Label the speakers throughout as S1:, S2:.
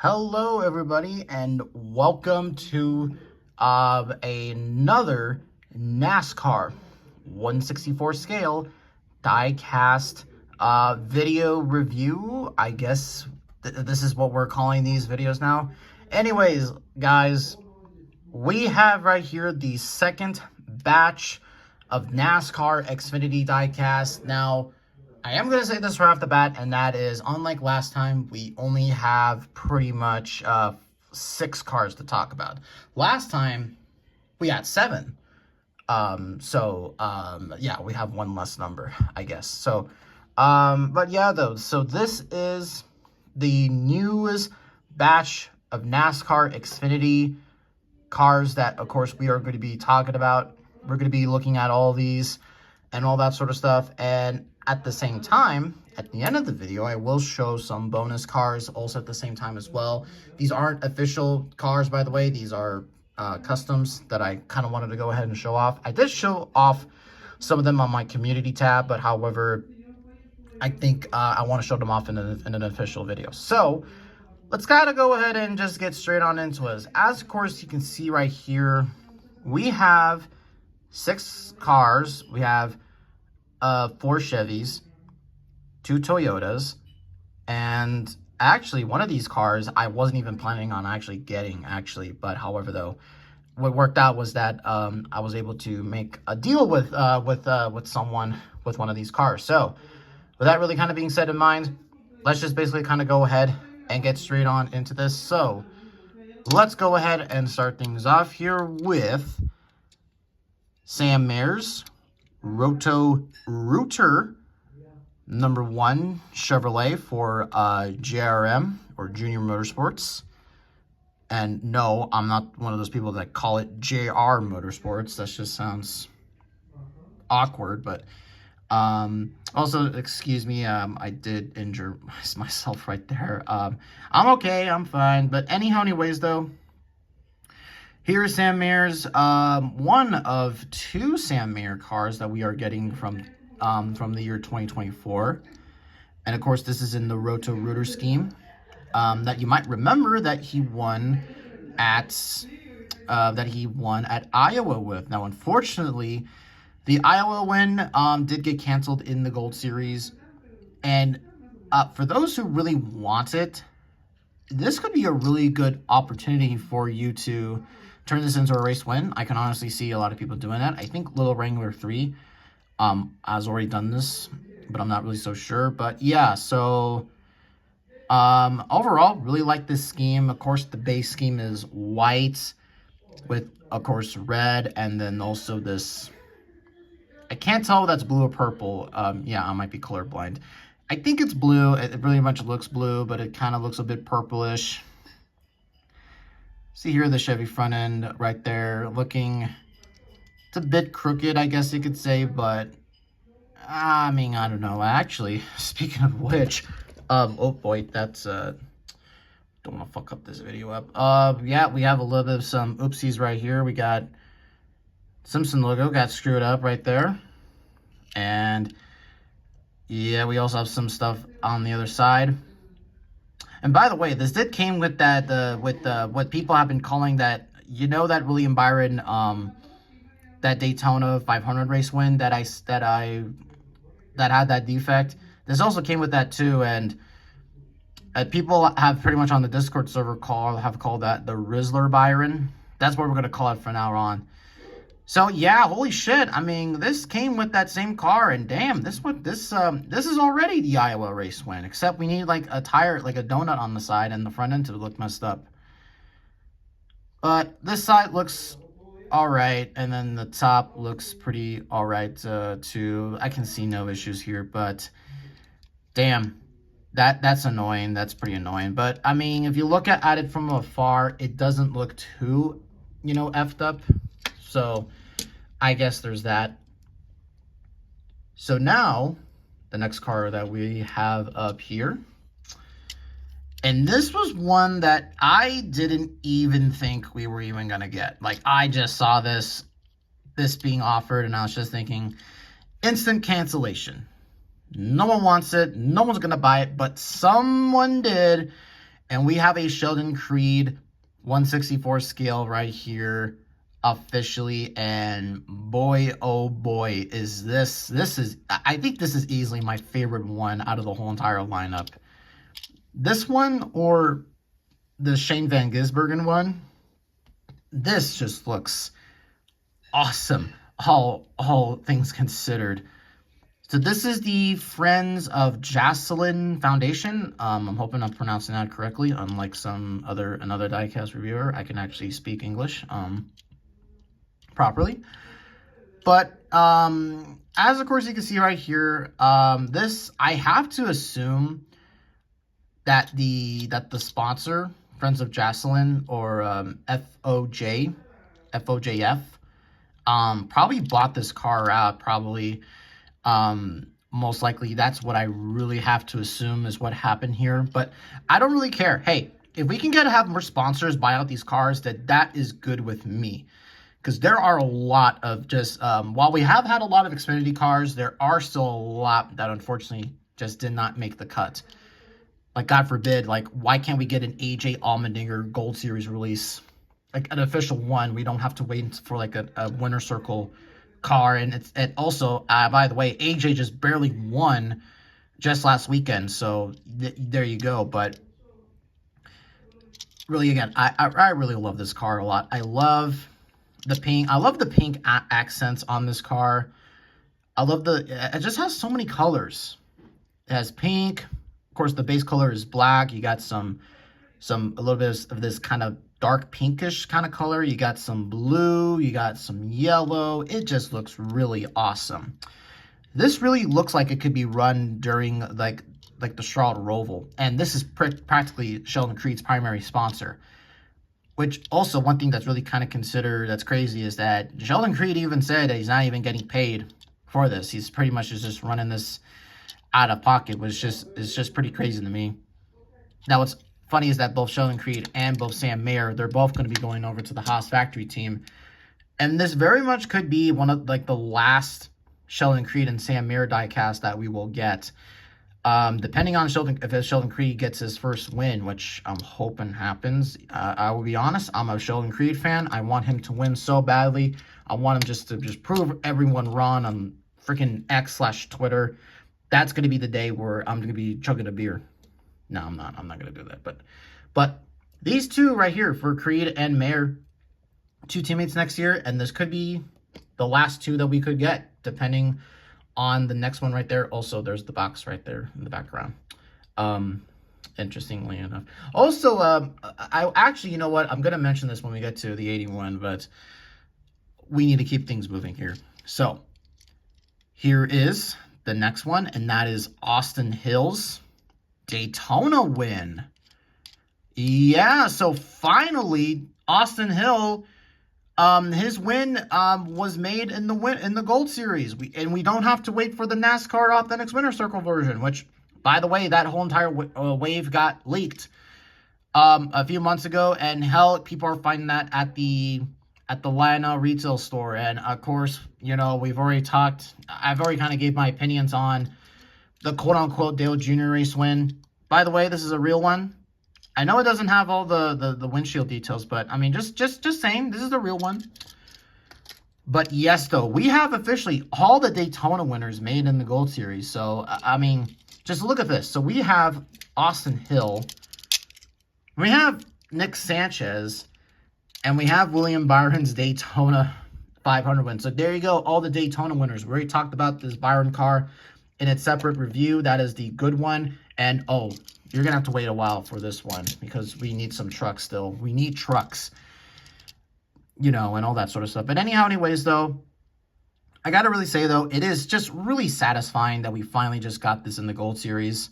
S1: Hello, everybody, and welcome to another NASCAR 1/64 scale die-cast video review. I guess this is what we're calling these videos now. Anyways, guys, we have right here the second batch of NASCAR Xfinity die-cast. Now, I am going to say this right off the bat, and that is, unlike last time, we only have pretty much 6 cars to talk about. Last time, we had 7. Yeah, we have one less number, I guess. So, but yeah, though, so this is the newest batch of NASCAR Xfinity cars that, of course, we are going to be talking about. We're going to be looking at all these and all that sort of stuff, and at the same time, at the end of the video, I will show some bonus cars also at the same time as well. These aren't official cars, by the way. These are customs that I kind of wanted to go ahead and show off. I did show off some of them on my community tab, but however, I think I want to show them off in an official video. So let's kind of go ahead and just get straight on into it. As, of course, you can see right here, we have 6 cars. We have 4 Chevys, 2 Toyotas, and actually one of these cars I wasn't even planning on actually getting, but however, though, what worked out was that I was able to make a deal with someone with one of these cars. So with that really kind of being said in mind, let's just basically kind of go ahead and get straight on into this. So let's go ahead and start things off here with Sam Mayer's Roto Rooter number 1 Chevrolet for JRM, or Junior Motorsports. And no, I'm not one of those people that call it JR Motorsports. That just sounds awkward. But also, excuse me, I did injure myself right there. I'm okay, I'm fine. But anyways, though, here is Sam Mayer's, one of 2 Sam Mayer cars that we are getting from the year 2024. And of course, this is in the Roto Rooter scheme, that you might remember that he won at Iowa with. Now, unfortunately, the Iowa win did get canceled in the Gold Series. And for those who really want it, this could be a really good opportunity for you to turn this into a race win. I can honestly see a lot of people doing that. I think Little Wrangler 3 has already done this, but I'm not really so sure. But yeah, so overall, really like this scheme. Of course, the base scheme is white with, of course, red, and then also this, I can't tell if that's blue or purple. Yeah, I might be colorblind. I think it's blue. It really much looks blue, but it kind of looks a bit purplish. See here the Chevy front end right there looking, it's a bit crooked, I guess you could say, but I mean, I don't know. Actually, speaking of which, oh boy, that's, don't want to fuck up this video up. Yeah, we have a little bit of some oopsies right here. We got Simpson logo got screwed up right there. And yeah, we also have some stuff on the other side. And by the way, this did came with that what people have been calling that, that William Byron that Daytona 500 race win that had that defect. This also came with that too, and people have pretty much on the Discord server have called that the Rizzler Byron. That's what we're gonna call it from now on. So yeah, holy shit! I mean, this came with that same car, and damn, this is already the Iowa race win. Except we need like a tire, like a donut on the side, and the front end to look messed up. But this side looks all right, and then the top looks pretty all right too. I can see no issues here, but damn, that's annoying. That's pretty annoying. But I mean, if you look at it from afar, it doesn't look too, effed up. So I guess there's that. So now, the next car that we have up here. And this was one that I didn't even think we were even going to get. Like, I just saw this being offered, and I was just thinking, instant cancellation. No one wants it. No one's going to buy it, but someone did. And we have a Sheldon Creed 1/64 scale right here officially. And boy, oh boy, is this is, I think this is easily my favorite one out of the whole entire lineup. This one or the Shane Van Gisbergen one, this just looks awesome, all things considered. So this is the Friends of Jocelyn Foundation. I'm hoping I'm pronouncing that correctly. Unlike another diecast reviewer, I can actually speak English properly. But as of course you can see right here, this, I have to assume that the sponsor, Friends of Jocelyn, or FOJF, probably bought this car out, probably. Most likely that's what I really have to assume is what happened here, but I don't really care. Hey, if we can have more sponsors buy out these cars, that is good with me, because there are a lot of just, while we have had a lot of Xfinity cars, there are still a lot that unfortunately just did not make the cut. Like, God forbid, like, why can't we get an AJ Allmendinger Gold Series release? Like, an official one. We don't have to wait for, like, a winner circle car. And also, by the way, AJ just barely won just last weekend. So, there you go. But, really, again, I really love this car a lot. I love the pink. I love the pink accents on this car. I love it just has so many colors. It has pink. Of course, the base color is black. You got a little bit of this kind of dark pinkish kind of color. You got some blue. You got some yellow. It just looks really awesome. This really looks like it could be run during like the Charlotte Roval, and this is practically Sheldon Creed's primary sponsor. Which also, one thing that's really kind of considered that's crazy is that Sheldon Creed even said that he's not even getting paid for this. He's pretty much just running this out of pocket, which is just pretty crazy to me. Now, what's funny is that both Sheldon Creed and both Sam Mayer, they're both going to be going over to the Haas factory team. And this very much could be one of like the last Sheldon Creed and Sam Mayer diecast that we will get. Depending on if Sheldon Creed gets his first win, which I'm hoping happens. I will be honest, I'm a Sheldon Creed fan. I want him to win so badly. I want him to prove everyone wrong on freaking X/Twitter. That's going to be the day where I'm going to be chugging a beer. No, I'm not. I'm not going to do that. But these two right here for Creed and Mayer, two teammates next year, and this could be the last two that we could get, depending on the next one right there. Also, there's the box right there in the background. Interestingly enough. Also, I actually, you know what? I'm going to mention this when we get to the 81, but we need to keep things moving here. So, here is the next one, and that is Austin Hill's Daytona win. Yeah, so finally, Austin Hill, his win was made in the Gold Series. We don't have to wait for the NASCAR Authentic Winner Circle version, which, by the way, that whole entire wave got leaked a few months ago, and hell, people are finding that at the Lionel retail store. And of course, you know, I've already kind of gave my opinions on the quote-unquote Dale Jr. race win. By the way, this is a real one. I know it doesn't have all the windshield details, but I mean, just saying, this is the real one. But yes, though, we have officially all the Daytona winners made in the Gold Series. So, I mean, just look at this. So we have Austin Hill, we have Nick Sanchez, and we have William Byron's Daytona 500 win. So there you go, all the Daytona winners. We already talked about this Byron car in its separate review. That is the good one. And, oh, you're going to have to wait a while for this one because we need some trucks still. We need trucks, you know, and all that sort of stuff. But anyways, though, I got to really say, though, it is just really satisfying that we finally just got this in the Gold Series.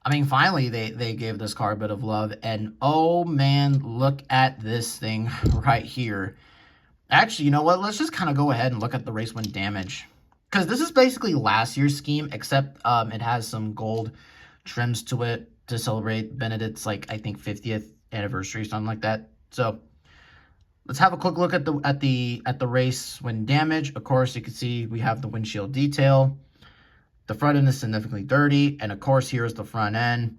S1: I mean, finally, they gave this car a bit of love. And, oh, man, look at this thing right here. Actually, you know what? Let's just kind of go ahead and look at the race win damage. Because this is basically last year's scheme, except it has some gold trims to it to celebrate Benedict's, like, I think 50th anniversary, something like that. So let's have a quick look at the race win damage. Of course, you can see we have the windshield detail. The front end is significantly dirty, and of course, here's the front end.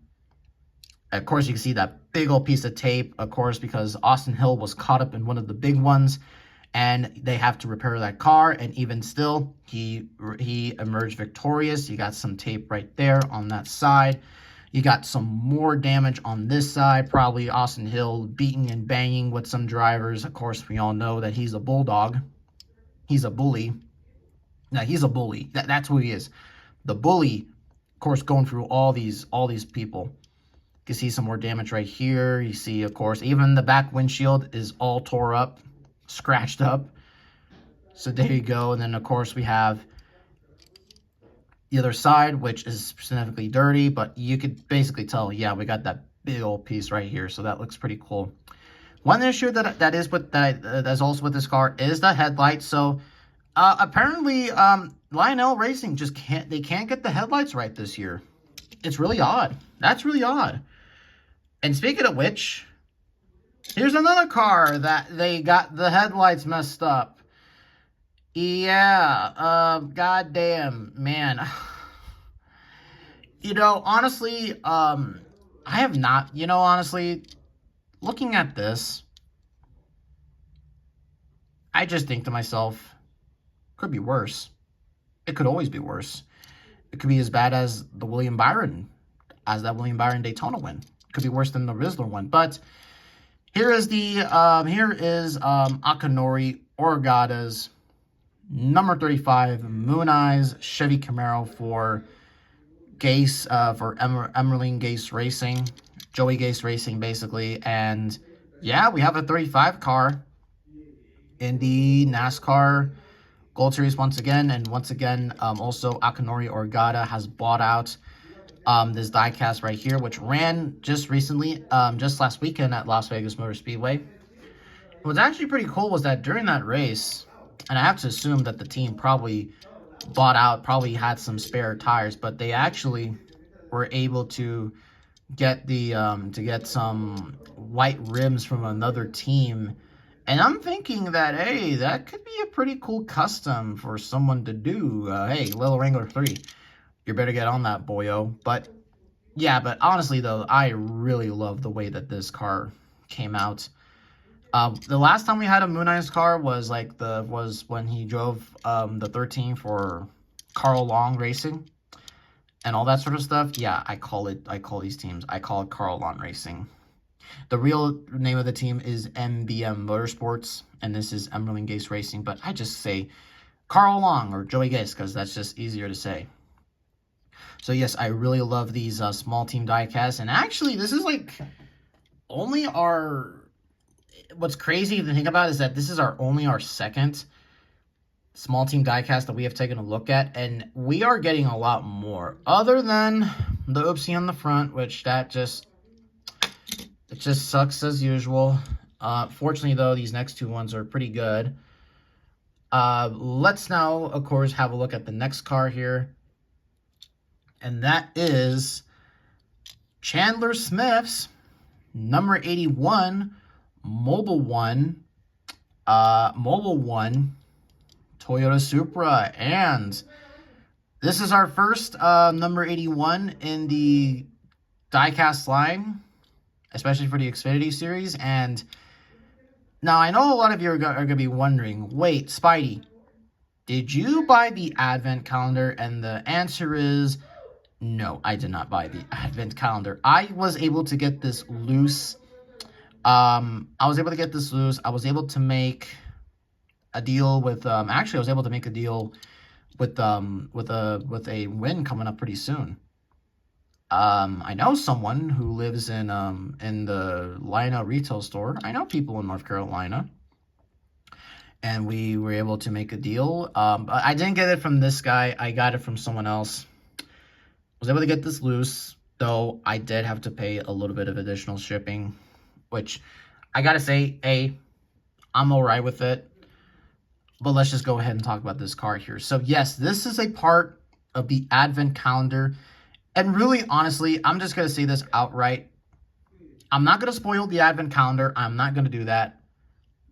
S1: Of course, you can see that big old piece of tape, of course, because Austin Hill was caught up in one of the big ones, and they have to repair that car, and even still, he emerged victorious. You got some tape right there on that side. You got some more damage on this side, probably Austin Hill beating and banging with some drivers. Of course, we all know that he's a bulldog. He's a bully. No, he's a bully. That's who he is. The bully, of course, going through all these people. You can see some more damage right here. You see, of course, even the back windshield is all tore up, scratched up. So there you go. And then, of course, we have the other side, which is significantly dirty, but you could basically tell, yeah, we got that big old piece right here. So that looks pretty cool. One issue that's also with this car is the headlights. So apparently, Lionel Racing can't get the headlights right this year. It's really odd. That's really odd. And speaking of which, here's another car that they got the headlights messed up. Yeah, goddamn, man. Honestly, I have not, honestly, looking at this, I just think to myself, could be worse. It could always be worse. It could be as bad as that William Byron Daytona win. It could be worse than the Rizzler one. But here is Akinori Orgada's number 35 Moon Eyes Chevy Camaro for Gase, for Emerling Gase Racing, Joey Gase Racing, basically. And yeah, we have a 35 car in the NASCAR Gold Series once again. And once again, also Akinori Orgada has bought out this diecast right here, which ran just recently, just last weekend at Las Vegas Motor Speedway. What's actually pretty cool was that during that race, and I have to assume that the team probably had some spare tires, but they actually were able to get some white rims from another team. And I'm thinking that, hey, that could be a pretty cool custom for someone to do. Hey, Little Wrangler 3, you better get on that, boyo. But yeah, but honestly though, I really love the way that this car came out. The last time we had a Moon Eyes car was when he drove the 13 for Carl Long Racing and all that sort of stuff. Yeah, I call these teams, I call it Carl Long Racing. The real name of the team is MBM Motorsports, and this is Emerling Gase Racing, but I just say Carl Long or Joey Gase because that's just easier to say. So yes, I really love these small team diecasts, and actually this is only what's crazy to think about is that this is only our second small team diecast that we have taken a look at, and we are getting a lot more, other than the oopsie on the front, which it just sucks as usual. Fortunately though, these next two ones are pretty good. Let's now, of course, have a look at the next car here, and that is Chandler Smith's number 81 Mobile One Toyota Supra. And this is our first number 81 in the diecast line, especially for the Xfinity series. And now I know a lot of you are going to be wondering, wait, Spidey, did you buy the advent calendar? And the answer is no, I did not buy the advent calendar. I was able to get this loose. I was able to make a deal with, actually I was able to make a deal with a win coming up pretty soon. I know someone who lives in the Lionel retail store. I know people in North Carolina, and we were able to make a deal. But I didn't get it from this guy. I got it from someone else. I was able to get this loose, though I did have to pay a little bit of additional shipping, which I gotta say, I'm all right with it. But let's just go ahead and talk about this car here. So yes, this is a part of the advent calendar. And really, honestly, I'm just going to say this outright. I'm not going to spoil the advent calendar. I'm not going to do that.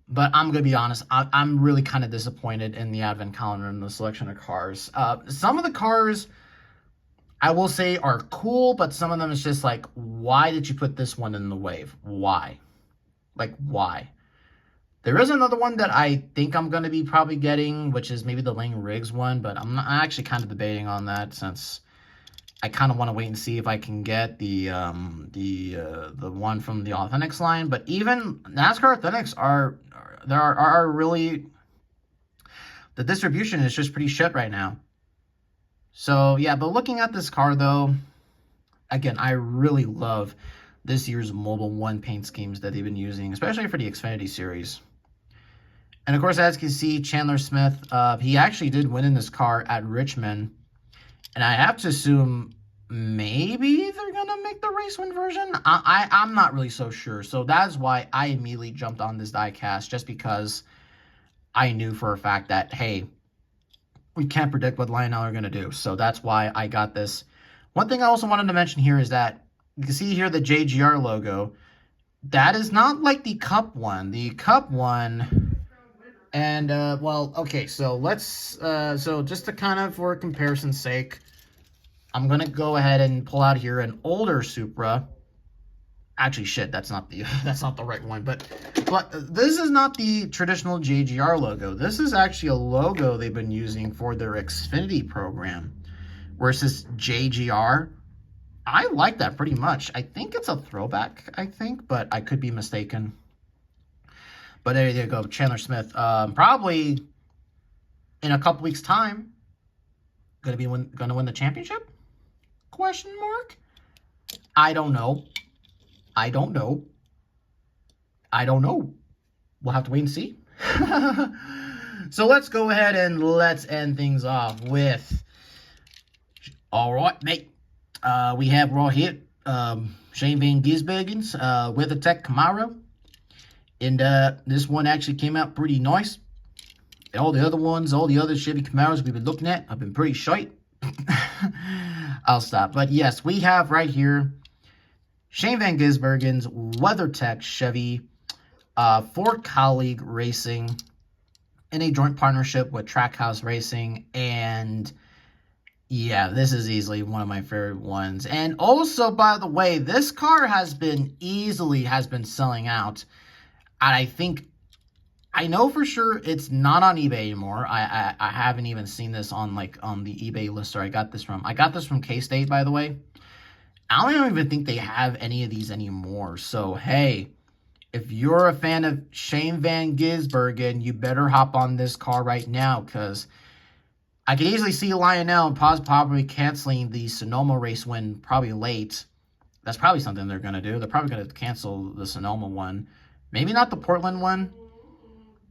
S1: But I'm going to be honest. I'm really kind of disappointed in the advent calendar and the selection of cars. Some of the cars I will say are cool, but some of them is just like, why did you put this one in the wave? Why? Like, why? There is another one that I think I'm going to be probably getting, which is maybe the Lang Riggs one, but I'm actually kind of debating on that since I kind of want to wait and see if I can get the one from the Authentics line. But even NASCAR Authentics are really, the distribution is just pretty shit right now. So yeah, but looking at this car though, again, I really love this year's Mobile 1 paint schemes that they've been using, especially for the Xfinity series. And of course, as you can see, Chandler Smith, he actually did win in this car at Richmond. And I have to assume maybe they're going to make the race win version. I'm not really so sure. So that's why I immediately jumped on this diecast, just because I knew for a fact that, hey, we can't predict what Lionel are going to do. So that's why I got this. One thing I also wanted to mention here is that you can see here the JGR logo. That is not like the Cup one. The Cup one, and well, okay, so let's so just to kind of, for comparison's sake, I'm gonna go ahead and pull out here an older Supra. Actually, shit, that's not the right one, but this is not the traditional JGR logo. This is actually a logo they've been using for their Xfinity program, where it says JGR. I like that pretty much. I think it's a throwback, but I could be mistaken. But there you go, Chandler Smith. Probably in a couple weeks' time, gonna win the championship? Question mark? I don't know. We'll have to wait and see. So let's go ahead and let's end things off with, all right, mate. We have right here Shane Van Gisbergen's WeatherTech Camaro. And this one actually came out pretty nice. All the other Chevy Camaros we've been looking at have been pretty shite. I'll stop. But yes, we have right here Shane Van Gisbergen's WeatherTech Chevy for Colleague Racing in a joint partnership with Trackhouse Racing. And yeah, this is easily one of my favorite ones. And also, by the way, this car has been selling out. And I know for sure it's not on eBay anymore. I haven't even seen this on the eBay lister I got this from. I got this from K-State, by the way. I don't even think they have any of these anymore. So, hey, if you're a fan of Shane Van Gisbergen, you better hop on this car right now, because I could easily see Lionel probably canceling the Sonoma race win probably late. That's probably something they're going to do. They're probably going to cancel the Sonoma one. Maybe not the Portland one.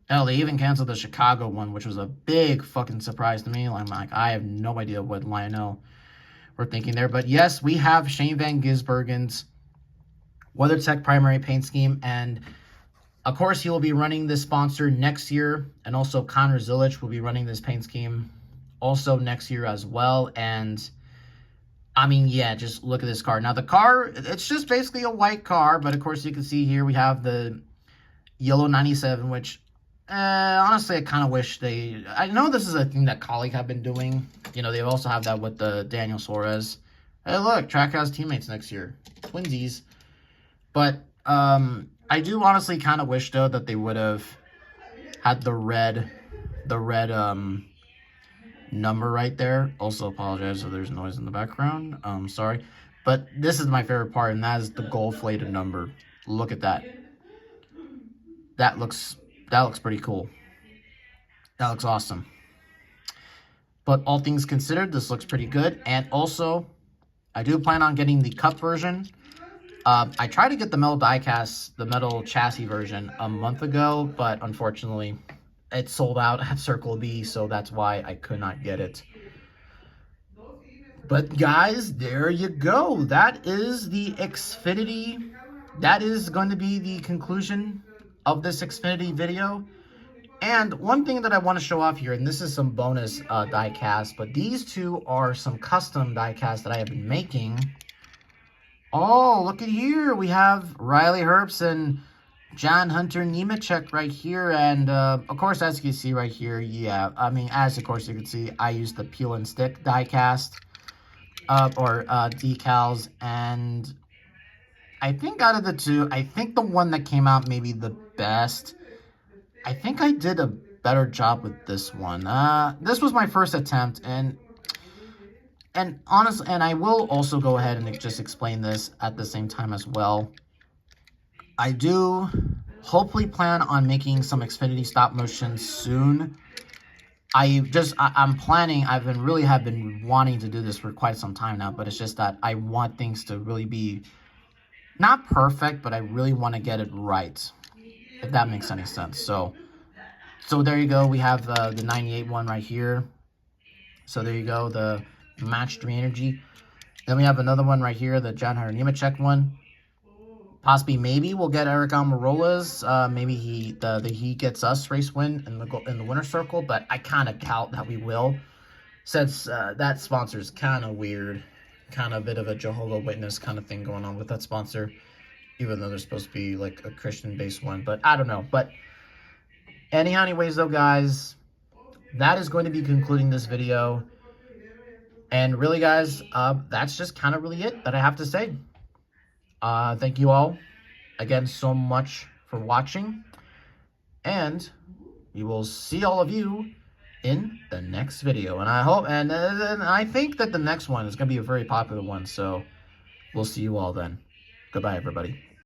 S1: Hell, they even canceled the Chicago one, which was a big fucking surprise to me. I'm like, I have no idea what Lionel were thinking there. But yes, we have Shane Van Gisbergen's WeatherTech primary paint scheme. And of course, he will be running this sponsor next year. And also Connor Zilic will be running this paint scheme also next year as well. And I mean, yeah, just look at this car. Now the car, it's just basically a white car, but of course you can see here we have the yellow 97, which honestly I kind of wish I know this is a thing that Colleague have been doing. You know, they also have that with the Daniel Suarez. Hey, look, Trackhouse teammates next year, twinsies. But I do honestly kind of wish though that they would have had the red number right there. Also apologize if there's noise in the background. Sorry. But this is my favorite part, and that is the gold-plated number. Look at that. That looks pretty cool. That looks awesome. But all things considered, this looks pretty good. And also, I do plan on getting the Cup version. I tried to get the metal diecast, the metal chassis version a month ago, but unfortunately it sold out at Circle B, so that's why I could not get it. But guys, there you go. That is the Xfinity. That is going to be the conclusion of this Xfinity video. And one thing that I want to show off here, and this is some bonus diecast, but these two are some custom diecast that I have been making. Oh, look at here. We have Riley Herbst and John Hunter Nemechek right here. And, of course, as you can see right here, yeah, I mean, as, of course, you can see, I used the peel and stick die cast. decals, and I think out of the two, I think the one that came out maybe the best. I think I did a better job with this one. This was my first attempt, and honestly, and I will also go ahead and just explain this at the same time as well. I do hopefully plan on making some Xfinity stop motion soon. I'm planning, have been wanting to do this for quite some time now, but it's just that I want things to really be not perfect, but I really want to get it right, if that makes any sense. So there you go. We have the 98 one right here. So there you go, the Match 3 Energy. Then we have another one right here, the John Hunter Nemechek one. Possibly, maybe we'll get Eric Almirola's. Maybe he gets us race win in the winner circle, but I kind of doubt that we will, since that sponsor is kind of weird, kind of a bit of a Jehovah's Witness kind of thing going on with that sponsor, even though they're supposed to be like a Christian-based one. But I don't know. But anyways, though, guys, that is going to be concluding this video. And really, guys, that's just kind of really it that I have to say. Thank you all again so much for watching, and we will see all of you in the next video. And I hope, and I think that the next one is going to be a very popular one, so we'll see you all then. Goodbye, everybody.